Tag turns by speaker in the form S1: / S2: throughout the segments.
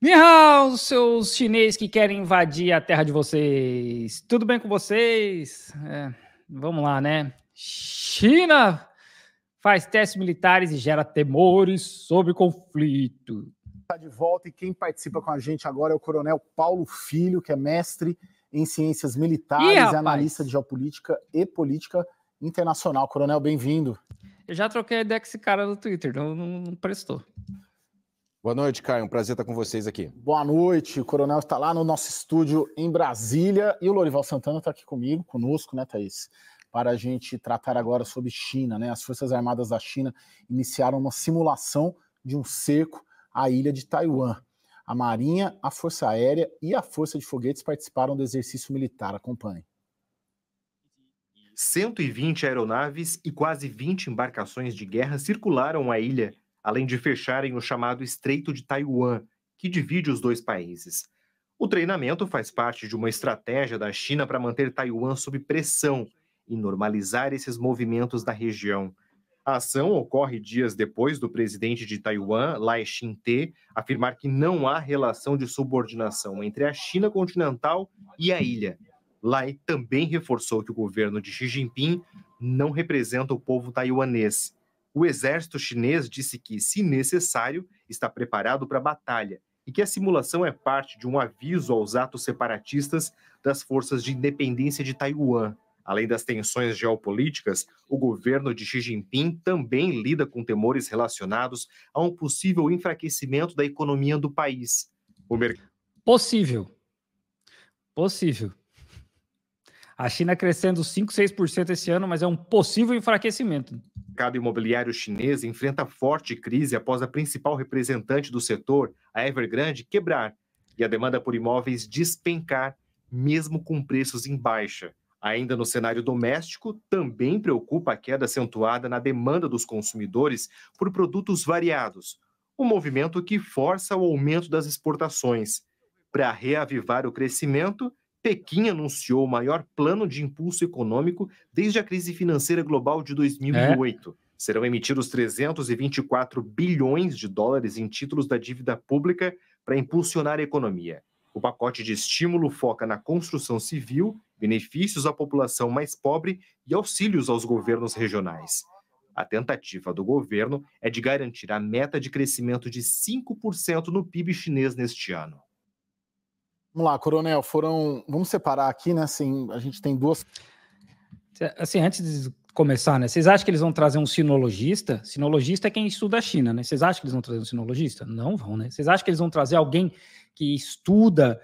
S1: Ni hao, seus chineses que querem invadir a terra de vocês. Tudo bem com vocês? Vamos lá, né? China faz testes militares e gera temores sobre conflito.
S2: Está de volta e quem participa com a gente agora é o Coronel Paulo Filho, que é mestre em ciências militares e analista de geopolítica e política internacional. Coronel, bem-vindo.
S1: Eu já troquei ideia com esse cara no Twitter, não prestou.
S3: Boa noite, Caio. Um prazer estar com vocês aqui.
S2: Boa noite. O Coronel está lá no nosso estúdio em Brasília e o Lorival Santana está aqui conosco, né, Thaís? Para a gente tratar agora sobre China, né? As Forças Armadas da China iniciaram uma simulação de um cerco à ilha de Taiwan. A Marinha, a Força Aérea e a Força de Foguetes participaram do exercício militar. Acompanhe.
S4: 120 aeronaves e quase 20 embarcações de guerra circularam a ilha, além de fecharem o chamado Estreito de Taiwan, que divide os dois países. O treinamento faz parte de uma estratégia da China para manter Taiwan sob pressão e normalizar esses movimentos da região. A ação ocorre dias depois do presidente de Taiwan, Lai Ching-te, afirmar que não há relação de subordinação entre a China continental e a ilha. Lai também reforçou que o governo de Xi Jinping não representa o povo taiwanês. O exército chinês disse que, se necessário, está preparado para a batalha e que a simulação é parte de um aviso aos atos separatistas das forças de independência de Taiwan. Além das tensões geopolíticas, o governo de Xi Jinping também lida com temores relacionados a um possível enfraquecimento da economia do país.
S1: Possível. A China crescendo 5, 6% esse ano, mas é um possível enfraquecimento.
S4: O mercado imobiliário chinês enfrenta forte crise após a principal representante do setor, a Evergrande, quebrar e a demanda por imóveis despencar, mesmo com preços em baixa. Ainda no cenário doméstico, também preocupa a queda acentuada na demanda dos consumidores por produtos variados, um movimento que força o aumento das exportações. Para reavivar o crescimento, Pequim anunciou o maior plano de impulso econômico desde a crise financeira global de 2008. Serão emitidos 324 bilhões de dólares em títulos da dívida pública para impulsionar a economia. O pacote de estímulo foca na construção civil, benefícios à população mais pobre e auxílios aos governos regionais. A tentativa do governo é de garantir a meta de crescimento de 5% no PIB chinês neste ano.
S2: Vamos lá, Coronel, vamos separar aqui, né, assim, a gente tem duas...
S1: Assim, antes de começar, né, vocês acham que eles vão trazer um sinologista? Sinologista é quem estuda a China, né? Vocês acham que eles vão trazer um sinologista? Não vão, né? Vocês acham que eles vão trazer alguém que estuda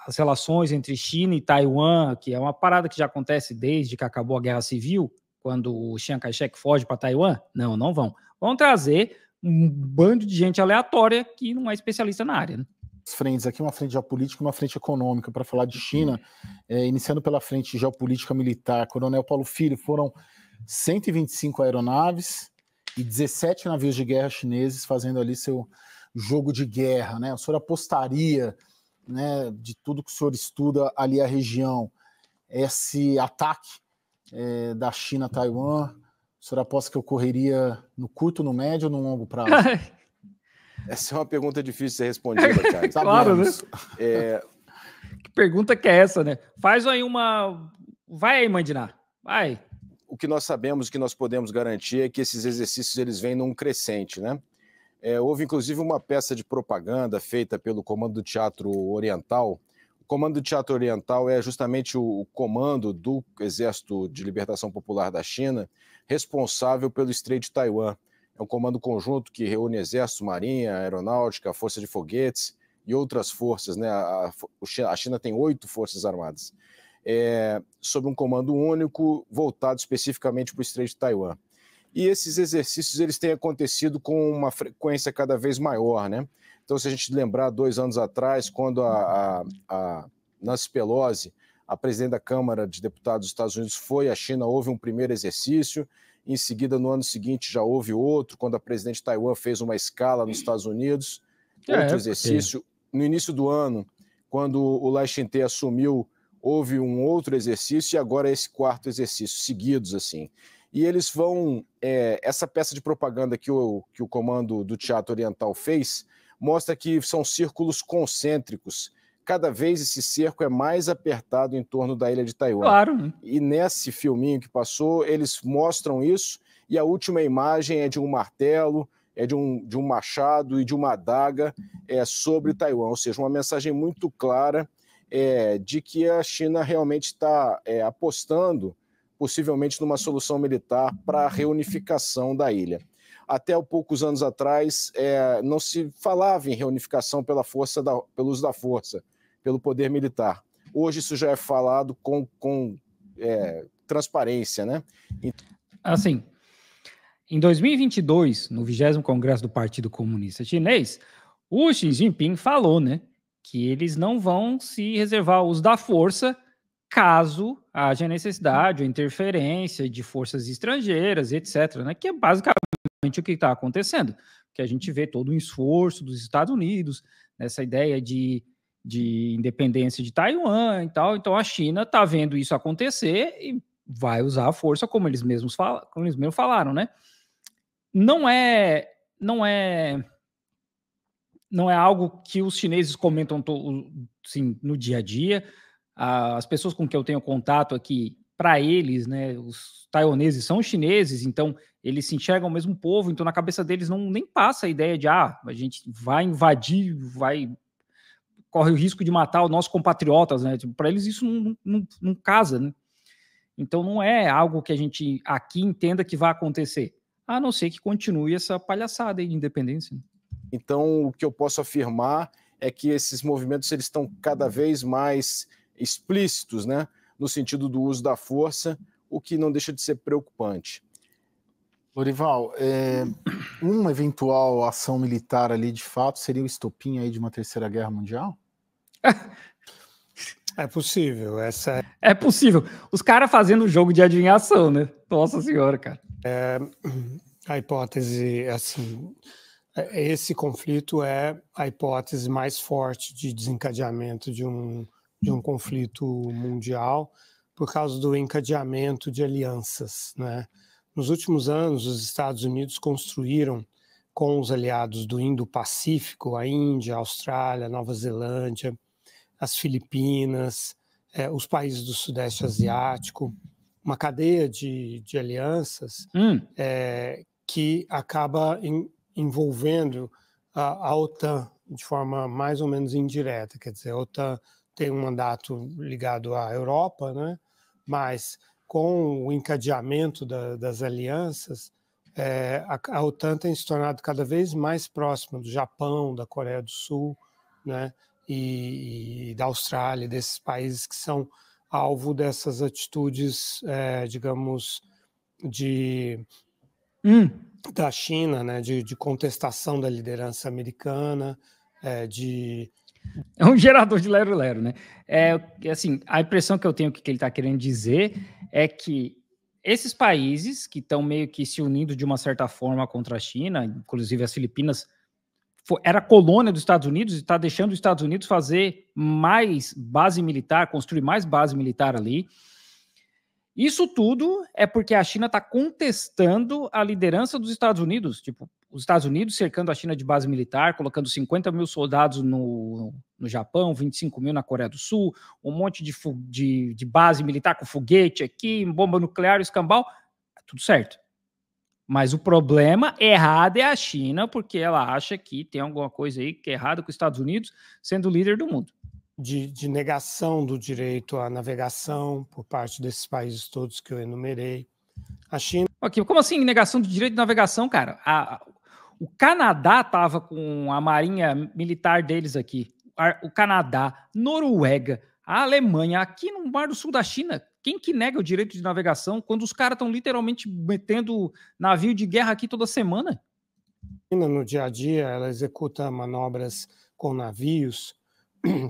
S1: as relações entre China e Taiwan, que é uma parada que já acontece desde que acabou a Guerra Civil, quando o Chiang Kai-shek foge para Taiwan? Não vão. Vão trazer um bando de gente aleatória que não é especialista na área, né?
S2: Frentes aqui, uma frente geopolítica e uma frente econômica para falar de China, iniciando pela frente geopolítica militar. Coronel Paulo Filho, foram 125 aeronaves e 17 navios de guerra chineses fazendo ali seu jogo de guerra, né? O senhor apostaria, né, de tudo que o senhor estuda ali a região, esse ataque da China a Taiwan, o senhor aposta que ocorreria no curto, no médio ou no longo prazo?
S3: Essa é uma pergunta difícil de ser respondida, cara.
S1: Claro, né? Que pergunta que é essa, né? Faz aí uma... Vai aí, Mandiná. Vai.
S3: O que nós sabemos, o que nós podemos garantir é que esses exercícios eles vêm num crescente, né? Houve, inclusive, uma peça de propaganda feita pelo Comando do Teatro Oriental. O Comando do Teatro Oriental é justamente o comando do Exército de Libertação Popular da China, responsável pelo Estreito de Taiwan. É um comando conjunto que reúne Exército, Marinha, Aeronáutica, Força de Foguetes e outras forças, né? A China tem 8 forças armadas, sob um comando único, voltado especificamente para o Estreito de Taiwan. E esses exercícios eles têm acontecido com uma frequência cada vez maior, né? Então, se a gente lembrar, 2 anos atrás, quando a Nancy Pelosi, a presidente da Câmara de Deputados dos Estados Unidos, foi à China, houve um primeiro exercício. Em seguida, no ano seguinte, já houve outro, quando a presidente de Taiwan fez uma escala nos Estados Unidos, outro exercício. No início do ano, quando o Lai Ching-te assumiu, houve um outro exercício e agora esse 4º exercício, seguidos assim. E eles vão... essa peça de propaganda que o Comando do Teatro Oriental fez mostra que são círculos concêntricos. Cada vez esse cerco é mais apertado em torno da ilha de Taiwan.
S1: Claro.
S3: E nesse filminho que passou, eles mostram isso, e a última imagem é de um martelo, é de um machado e de uma adaga sobre Taiwan, ou seja, uma mensagem muito clara de que a China realmente está apostando, possivelmente, numa solução militar para a reunificação da ilha. Até poucos anos atrás, não se falava em reunificação pelo uso da força, pelo poder militar. Hoje isso já é falado com transparência, né?
S1: Assim, em 2022, no 20º Congresso do Partido Comunista Chinês, o Xi Jinping falou, né, que eles não vão se reservar o uso da força caso haja necessidade ou interferência de forças estrangeiras, etc., né, que é basicamente o que está acontecendo, que a gente vê todo um esforço dos Estados Unidos nessa ideia de independência de Taiwan e tal. Então a China está vendo isso acontecer e vai usar a força, como eles mesmos falaram, né? Não é algo que os chineses comentam assim, no dia a dia. As pessoas com quem eu tenho contato aqui, para eles, né, os taiwaneses são chineses, então eles se enxergam o mesmo povo, então na cabeça deles nem passa a ideia de a gente vai invadir, corre o risco de matar os nossos compatriotas, né? Tipo, para eles isso não casa, né? Então não é algo que a gente aqui entenda que vai acontecer, a não ser que continue essa palhaçada aí de independência.
S3: Então o que eu posso afirmar é que esses movimentos eles estão cada vez mais explícitos, né? No sentido do uso da força, o que não deixa de ser preocupante.
S2: Lorival, uma eventual ação militar ali, de fato, seria o estopim aí de uma terceira guerra mundial?
S5: É possível.
S1: É possível. Os caras fazendo jogo de adivinhação, né? Nossa senhora, cara.
S5: A hipótese, assim, esse conflito é a hipótese mais forte de desencadeamento de um conflito mundial por causa do encadeamento de alianças, né? Nos últimos anos, os Estados Unidos construíram com os aliados do Indo-Pacífico, a Índia, a Austrália, a Nova Zelândia, as Filipinas, os países do Sudeste Asiático, uma cadeia de alianças que acaba envolvendo a OTAN de forma mais ou menos indireta. Quer dizer, a OTAN tem um mandato ligado à Europa, né? Mas com o encadeamento das alianças, a OTAN tem se tornado cada vez mais próxima do Japão, da Coreia do Sul, né? E da Austrália, desses países que são alvo dessas atitudes, digamos, da China, né? De contestação da liderança americana,
S1: É um gerador de lero-lero, né? Assim, a impressão que eu tenho que ele está querendo dizer é que esses países que estão meio que se unindo de uma certa forma contra a China, inclusive as Filipinas, era colônia dos Estados Unidos e está deixando os Estados Unidos fazer mais base militar, construir mais base militar ali. Isso tudo é porque a China está contestando a liderança dos Estados Unidos. Tipo, os Estados Unidos cercando a China de base militar, colocando 50 mil soldados no Japão, 25 mil na Coreia do Sul, um monte de base militar com foguete aqui, bomba nuclear, escambau, tudo certo. Mas o problema errado é a China, porque ela acha que tem alguma coisa aí que é errada com os Estados Unidos sendo o líder do mundo.
S5: De negação do direito à navegação por parte desses países todos que eu enumerei. A China...
S1: Okay, como assim negação do direito de navegação, cara? O Canadá estava com a marinha militar deles aqui. O Canadá, Noruega, a Alemanha, aqui no Mar do Sul da China. Quem que nega o direito de navegação quando os caras estão literalmente metendo navio de guerra aqui toda semana?
S5: No dia a dia, ela executa manobras com navios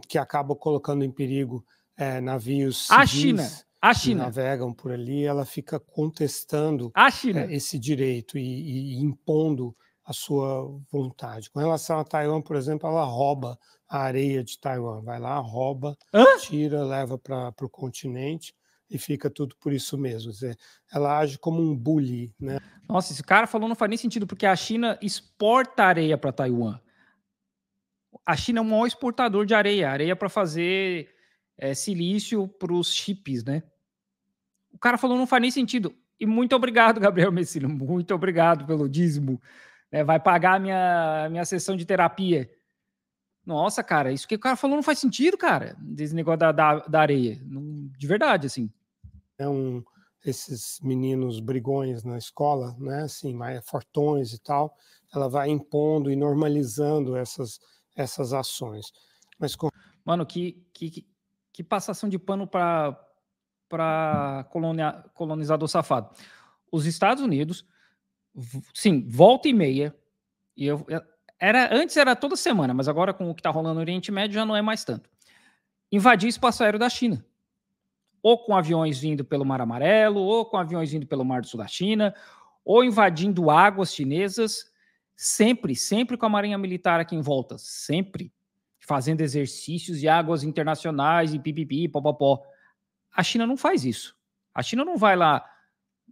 S5: que acabam colocando em perigo navios civis
S1: a China
S5: que navegam por ali. Ela fica contestando esse direito e impondo a sua vontade. Com relação a Taiwan, por exemplo, ela rouba a areia de Taiwan. Vai lá, rouba, tira, leva para o continente e fica tudo por isso mesmo. Quer dizer, ela age como um bully, né?
S1: Nossa, esse cara falou não faz nem sentido, porque a China exporta areia para Taiwan. a China é o maior exportador de areia para fazer silício para os chips, né? O cara falou, não faz nem sentido. E muito obrigado, Gabriel Messina, muito obrigado pelo dízimo. Vai pagar a minha sessão de terapia. Nossa, cara, isso que o cara falou não faz sentido, cara, desse negócio da areia. Não, de verdade, assim.
S5: Esses meninos brigões na escola, né, assim, mais fortões e tal, ela vai impondo e normalizando essas ações. Mas
S1: mano, que passação de pano para colonizador safado. Os Estados Unidos, sim, volta e meia, e antes era toda semana, mas agora com o que está rolando no Oriente Médio já não é mais tanto. Invadir o espaço aéreo da China. Ou com aviões vindo pelo Mar Amarelo, ou com aviões vindo pelo Mar do Sul da China, ou invadindo águas chinesas, sempre com a Marinha Militar aqui em volta, sempre fazendo exercícios de águas internacionais e pipipi, popopó. A China não faz isso. A China não vai lá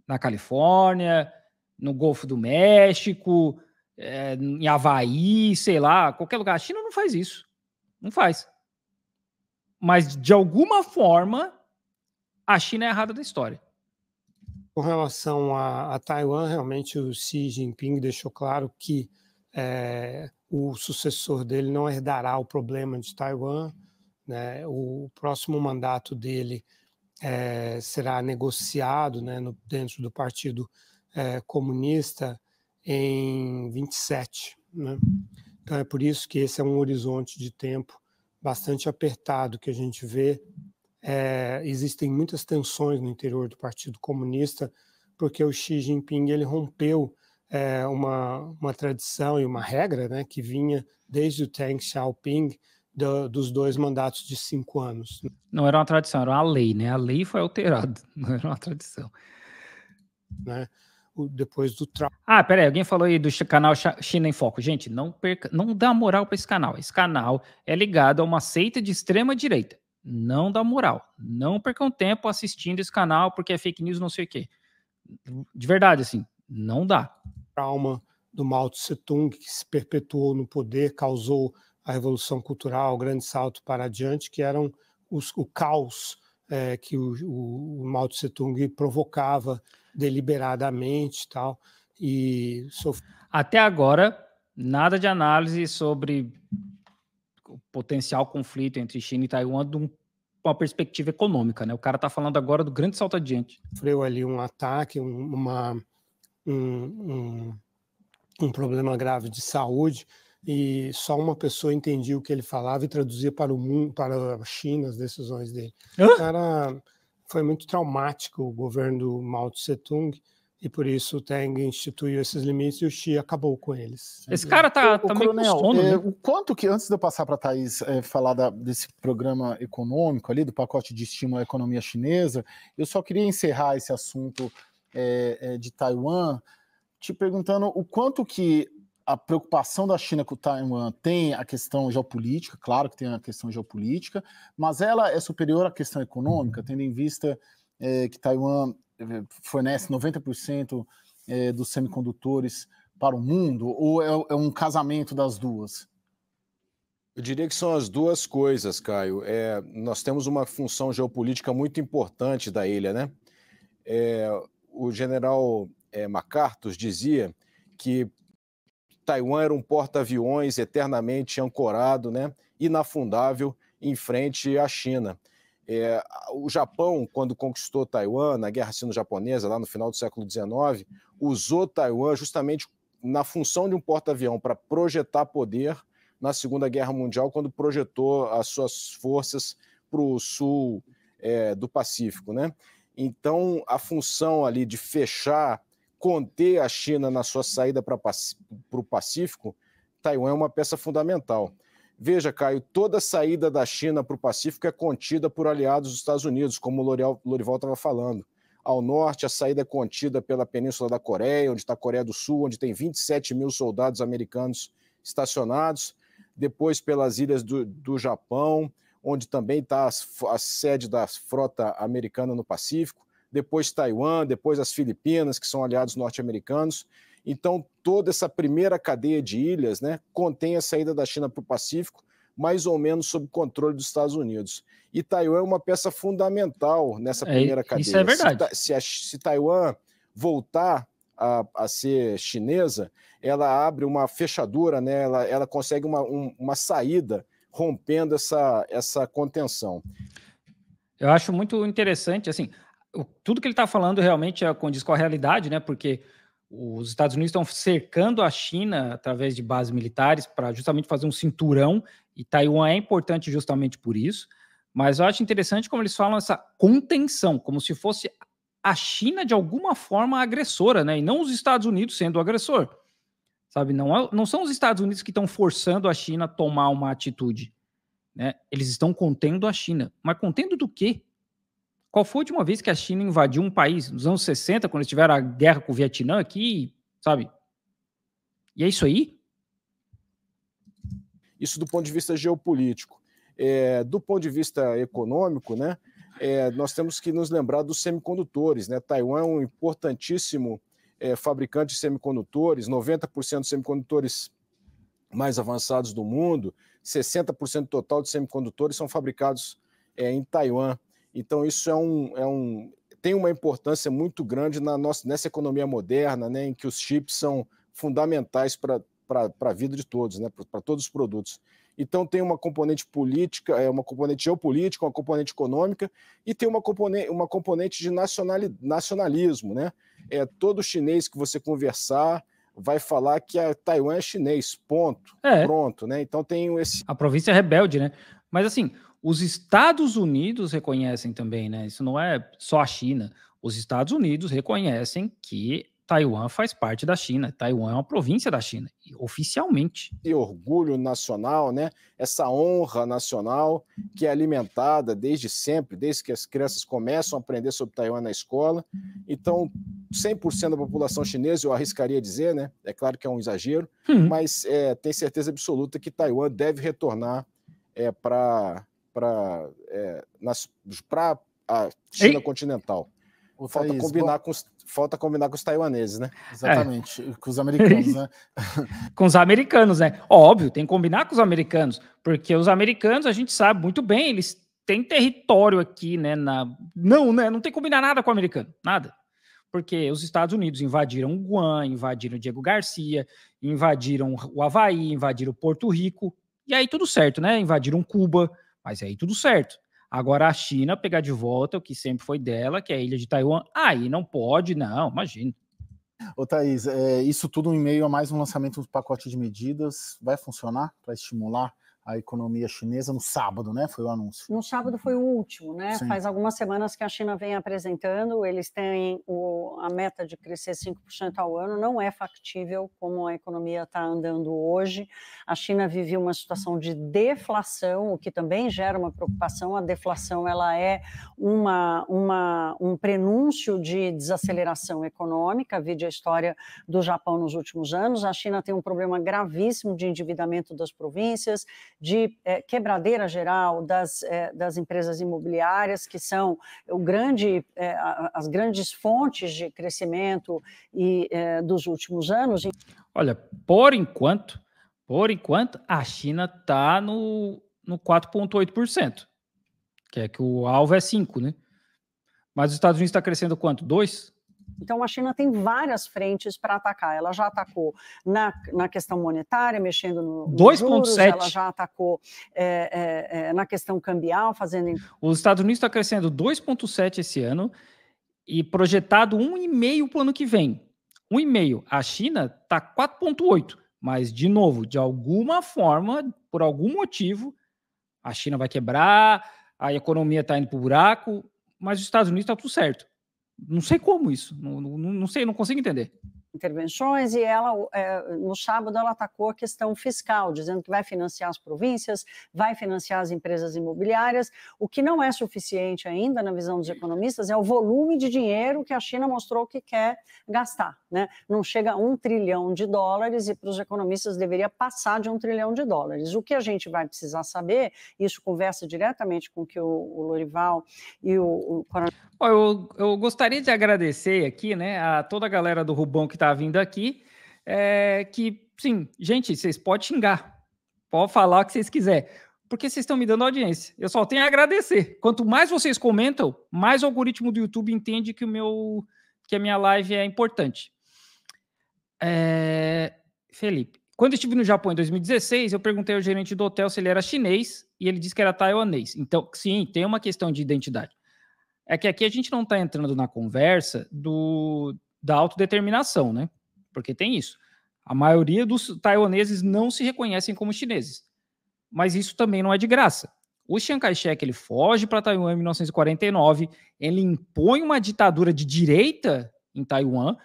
S1: na Califórnia, no Golfo do México, em Havaí, sei lá, qualquer lugar. A China não faz isso. Não faz. Mas, de alguma forma, a China é errada da história.
S5: Com relação a Taiwan, realmente o Xi Jinping deixou claro que o sucessor dele não herdará o problema de Taiwan, né? O próximo mandato dele será negociado, né, dentro do Partido Comunista em 27. Né? Então é por isso que esse é um horizonte de tempo bastante apertado que a gente vê. Existem muitas tensões no interior do Partido Comunista, porque o Xi Jinping ele rompeu uma tradição e uma regra, né, que vinha desde o Deng Xiaoping, dos 2 mandatos de 5 anos.
S1: Não era uma tradição, era uma lei, né? A lei foi alterada, não era uma tradição.
S5: Né? Depois do
S1: peraí, alguém falou aí do canal China em Foco. Gente, não dá moral para esse canal. Esse canal é ligado a uma seita de extrema direita. Não dá moral. Não percam tempo assistindo esse canal porque é fake news, não sei o quê. De verdade, assim, não dá.
S5: Trauma do Mao Tse Tung, que se perpetuou no poder, causou a Revolução Cultural, o grande salto para adiante, que eram o caos que o Mao Tse Tung provocava deliberadamente tal, e
S1: até agora, nada de análise sobre o potencial conflito entre China e Taiwan de uma perspectiva econômica, né? O cara está falando agora do grande salto adiante.
S5: Sofreu ali um ataque, um problema grave de saúde, e só uma pessoa entendia o que ele falava e traduzia para o mundo, para a China, as decisões dele. Cara, foi muito traumático o governo do Mao Tse Tung, e por isso o Teng instituiu esses limites e o Xi acabou com eles.
S1: Esse cara tá meio com sono, né?
S2: O quanto que, antes de eu passar para a Thaís falar desse programa econômico ali, do pacote de estímulo à economia chinesa, eu só queria encerrar esse assunto de Taiwan te perguntando o quanto que a preocupação da China com o Taiwan tem a questão geopolítica, claro que tem a questão geopolítica, mas ela é superior à questão econômica, tendo em vista que Taiwan fornece 90% dos semicondutores para o mundo, ou é um casamento das duas?
S3: Eu diria que são as duas coisas, Caio. Nós temos uma função geopolítica muito importante da ilha, né? O general MacArthur dizia que Taiwan era um porta-aviões eternamente ancorado, né, inafundável, em frente à China. O Japão, quando conquistou Taiwan, na Guerra Sino-Japonesa, lá no final do século XIX, usou Taiwan justamente na função de um porta-avião para projetar poder na Segunda Guerra Mundial, quando projetou as suas forças para o sul do Pacífico, né? Então, a função ali de fechar, conter a China na sua saída para o Pacífico, Taiwan é uma peça fundamental. Veja, Caio, toda saída da China para o Pacífico é contida por aliados dos Estados Unidos, como o Lorival estava falando. Ao norte, a saída é contida pela Península da Coreia, onde está a Coreia do Sul, onde tem 27 mil soldados americanos estacionados. Depois, pelas ilhas do Japão, onde também está a sede da frota americana no Pacífico. Depois Taiwan, depois as Filipinas, que são aliados norte-americanos. Então, toda essa primeira cadeia de ilhas, né, contém a saída da China para o Pacífico, mais ou menos sob controle dos Estados Unidos. E Taiwan é uma peça fundamental nessa primeira cadeia.
S1: Isso é verdade.
S3: Se Taiwan voltar a ser chinesa, ela abre uma fechadura, né, ela consegue uma saída, rompendo essa contenção.
S1: Eu acho muito interessante, assim, tudo que ele está falando realmente condiz com a realidade, né? Porque os Estados Unidos estão cercando a China através de bases militares para justamente fazer um cinturão, e Taiwan é importante justamente por isso. Mas eu acho interessante como eles falam essa contenção, como se fosse a China de alguma forma agressora, né? E não os Estados Unidos sendo o agressor, sabe? Não são os Estados Unidos que estão forçando a China a tomar uma atitude, né? Eles estão contendo a China. Mas contendo do quê? Qual foi a última vez que a China invadiu um país? Nos anos 60, quando eles tiveram a guerra com o Vietnã aqui, sabe? E é isso aí?
S3: Isso do ponto de vista geopolítico. Do ponto de vista econômico, né, nós temos que nos lembrar dos semicondutores, né? Taiwan é um importantíssimo fabricante de semicondutores, 90% dos semicondutores mais avançados do mundo, 60% total de semicondutores são fabricados em Taiwan. Então, isso tem uma importância muito grande nessa economia moderna, né, em que os chips são fundamentais para a vida de todos, né, para todos os produtos. Então, tem uma componente política, uma componente geopolítica, uma componente econômica e tem uma componente de nacionalismo. Né? Todo chinês que você conversar vai falar que a Taiwan é chinês, ponto, pronto. Né? Então, tem esse...
S1: A província é rebelde, né? Mas, assim, os Estados Unidos reconhecem também, né? Isso não é só a China. Os Estados Unidos reconhecem que Taiwan faz parte da China. Taiwan é uma província da China, oficialmente.
S3: E orgulho nacional, né? Essa honra nacional que é alimentada desde sempre, desde que as crianças começam a aprender sobre Taiwan na escola. Então, 100% da população chinesa, eu arriscaria dizer, né? É claro que é um exagero, mas tem certeza absoluta que Taiwan deve retornar para a China continental. Falta combinar com os taiwaneses, né?
S2: Exatamente, com os americanos, né?
S1: Com os americanos, né? Óbvio, tem que combinar com os americanos, porque os americanos, a gente sabe muito bem, eles têm território aqui, né? Não tem que combinar nada com o americano, nada. Porque os Estados Unidos invadiram Guam, invadiram Diego Garcia, invadiram o Havaí, invadiram Porto Rico, e aí tudo certo, né? Invadiram Cuba, mas aí tudo certo. Agora a China pegar de volta o que sempre foi dela, que é a ilha de Taiwan, aí não pode, não, imagina.
S2: Ô Thaís, isso tudo em meio a mais um lançamento do pacote de medidas, vai funcionar para estimular a economia chinesa no sábado, né? Foi o anúncio.
S6: No sábado foi o último, né?
S2: Sim.
S6: Faz algumas semanas que a China vem apresentando, eles têm a meta de crescer 5% ao ano, não é factível como a economia está andando hoje. A China vive uma situação de deflação, o que também gera uma preocupação. A deflação ela é um prenúncio de desaceleração econômica, vide a história do Japão nos últimos anos. A China tem um problema gravíssimo de endividamento das províncias, de quebradeira geral das empresas imobiliárias, que são as grandes fontes de crescimento dos últimos anos.
S1: Olha, por enquanto, a China está no 4,8%, que é que o alvo é 5%, né? Mas os Estados Unidos está crescendo quanto? 2%?
S6: Então, a China tem várias frentes para atacar. Ela já atacou na questão monetária, mexendo no
S1: 2,7%.
S6: Ela já atacou na questão cambial, fazendo...
S1: Os Estados Unidos está crescendo 2,7% esse ano e projetado 1,5% para o ano que vem. 1,5%. A China está 4,8%. Mas, de novo, de alguma forma, por algum motivo, a China vai quebrar, a economia está indo para o buraco, mas os Estados Unidos está tudo certo. Não sei como isso, não sei, não consigo entender.
S6: Intervenções, e ela, no sábado, ela atacou a questão fiscal, dizendo que vai financiar as províncias, vai financiar as empresas imobiliárias. O que não é suficiente ainda, na visão dos economistas, é o volume de dinheiro que a China mostrou que quer gastar, né? Não chega a $1 trilhão, e para os economistas deveria passar de $1 trilhão. O que a gente vai precisar saber, isso conversa diretamente com o que o Lorival e o
S1: Eu gostaria de agradecer aqui, né, a toda a galera do Rubão que está vindo aqui, que, sim, gente, vocês podem xingar, pode falar o que vocês quiserem, porque vocês estão me dando audiência. Eu só tenho a agradecer. Quanto mais vocês comentam, mais o algoritmo do YouTube entende que a minha live é importante. Felipe, quando eu estive no Japão em 2016, eu perguntei ao gerente do hotel se ele era chinês e ele disse que era taiwanês. Então, sim, tem uma questão de identidade. É que aqui a gente não está entrando na conversa da autodeterminação, né? Porque tem isso. A maioria dos taiwaneses não se reconhecem como chineses. Mas isso também não é de graça. O Chiang Kai-shek, ele foge para Taiwan em 1949, ele impõe uma ditadura de direita em Taiwan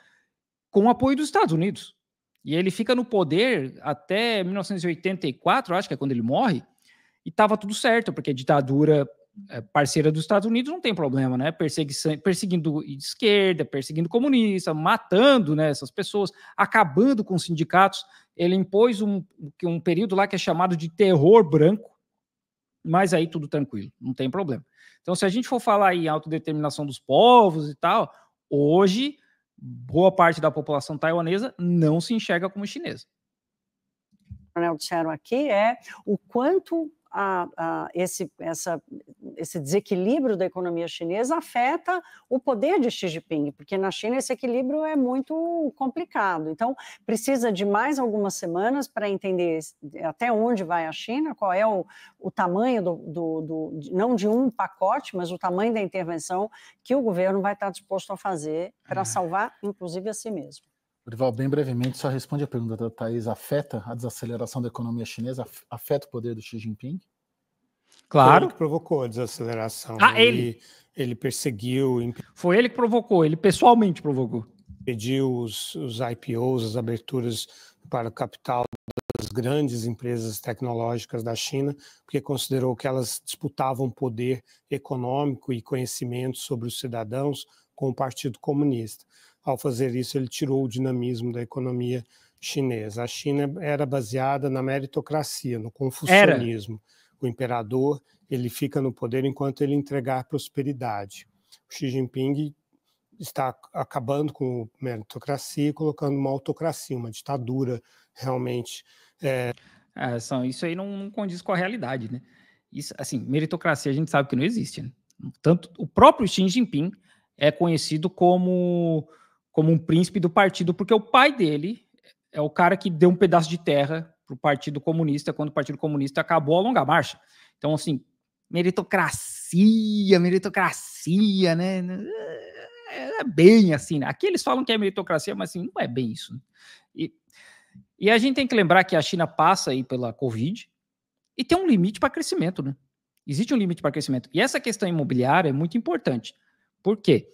S1: com o apoio dos Estados Unidos. E ele fica no poder até 1984, acho que é quando ele morre, e estava tudo certo, porque a ditadura parceira dos Estados Unidos não tem problema, né? Perseguindo esquerda, perseguindo comunista, matando, né, essas pessoas, acabando com os sindicatos. Ele impôs um período lá que é chamado de terror branco, mas aí tudo tranquilo, não tem problema. Então, se a gente for falar em autodeterminação dos povos e tal, hoje, boa parte da população taiwanesa não se enxerga como chinesa.
S6: O que disseram aqui é o quanto esse desequilíbrio da economia chinesa afeta o poder de Xi Jinping, porque na China esse equilíbrio é muito complicado. Então, precisa de mais algumas semanas para entender até onde vai a China, qual é o tamanho não de um pacote, mas o tamanho da intervenção que o governo vai estar disposto a fazer para salvar, inclusive, a si mesmo.
S2: Dorival, bem brevemente, só responde a pergunta da Thaís. Afeta a desaceleração da economia chinesa? Afeta o poder do Xi Jinping?
S1: Claro.
S5: Foi ele que provocou a desaceleração. Ele perseguiu...
S1: Foi ele que provocou, ele pessoalmente provocou.
S5: Pediu os IPOs, as aberturas para o capital das grandes empresas tecnológicas da China, porque considerou que elas disputavam poder econômico e conhecimento sobre os cidadãos com o Partido Comunista. Ao fazer isso, ele tirou o dinamismo da economia chinesa. A China era baseada na meritocracia, no confucionismo. O imperador, ele fica no poder enquanto ele entregar prosperidade. O Xi Jinping está acabando com a meritocracia e colocando uma autocracia, uma ditadura realmente.
S1: Isso aí não condiz com a realidade, né? Isso, assim, meritocracia a gente sabe que não existe, né? Tanto o próprio Xi Jinping é conhecido como um príncipe do partido, porque o pai dele é o cara que deu um pedaço de terra para o Partido Comunista quando o Partido Comunista acabou a longa marcha. Então, assim, meritocracia, né? É bem assim, né? Aqui eles falam que é meritocracia, mas assim, não é bem isso. Né? E a gente tem que lembrar que a China passa aí pela Covid e tem um limite para crescimento, né? Existe um limite para crescimento. E essa questão imobiliária é muito importante. Por quê?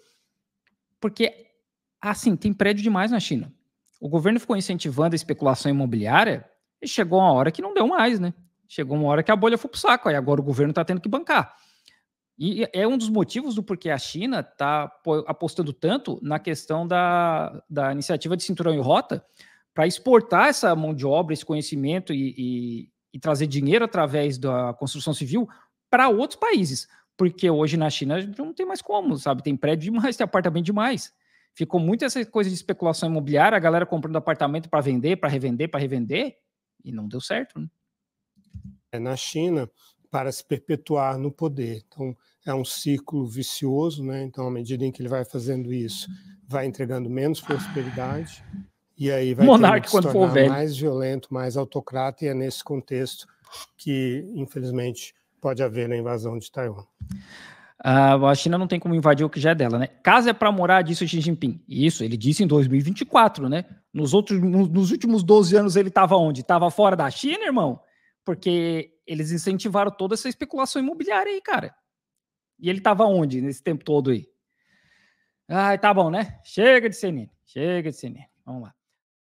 S1: Porque, assim, tem prédio demais na China. O governo ficou incentivando a especulação imobiliária e chegou uma hora que não deu mais, né? Chegou uma hora que a bolha foi pro saco, aí agora o governo está tendo que bancar. E é um dos motivos do porquê a China está apostando tanto na questão da iniciativa de cinturão e rota para exportar essa mão de obra, esse conhecimento e trazer dinheiro através da construção civil para outros países. Porque hoje na China não tem mais como, sabe? Tem prédio demais, tem apartamento demais. Ficou muito essa coisa de especulação imobiliária, a galera comprando apartamento para vender, para revender, e não deu certo, né?
S5: Na China, para se perpetuar no poder. Então, é um ciclo vicioso, né? Então, à medida em que ele vai fazendo isso, vai entregando menos prosperidade, e aí vai se tornar mais violento, mais autocrata, e é nesse contexto que, infelizmente, pode haver a invasão de Taiwan.
S1: A China não tem como invadir o que já é dela, né? Casa é para morar, disse o Xi Jinping. Isso, ele disse em 2024, né? Nos últimos 12 anos ele estava onde? Estava fora da China, irmão? Porque eles incentivaram toda essa especulação imobiliária aí, cara. E ele estava onde nesse tempo todo aí? Tá bom, né? Chega de CNN. Vamos lá.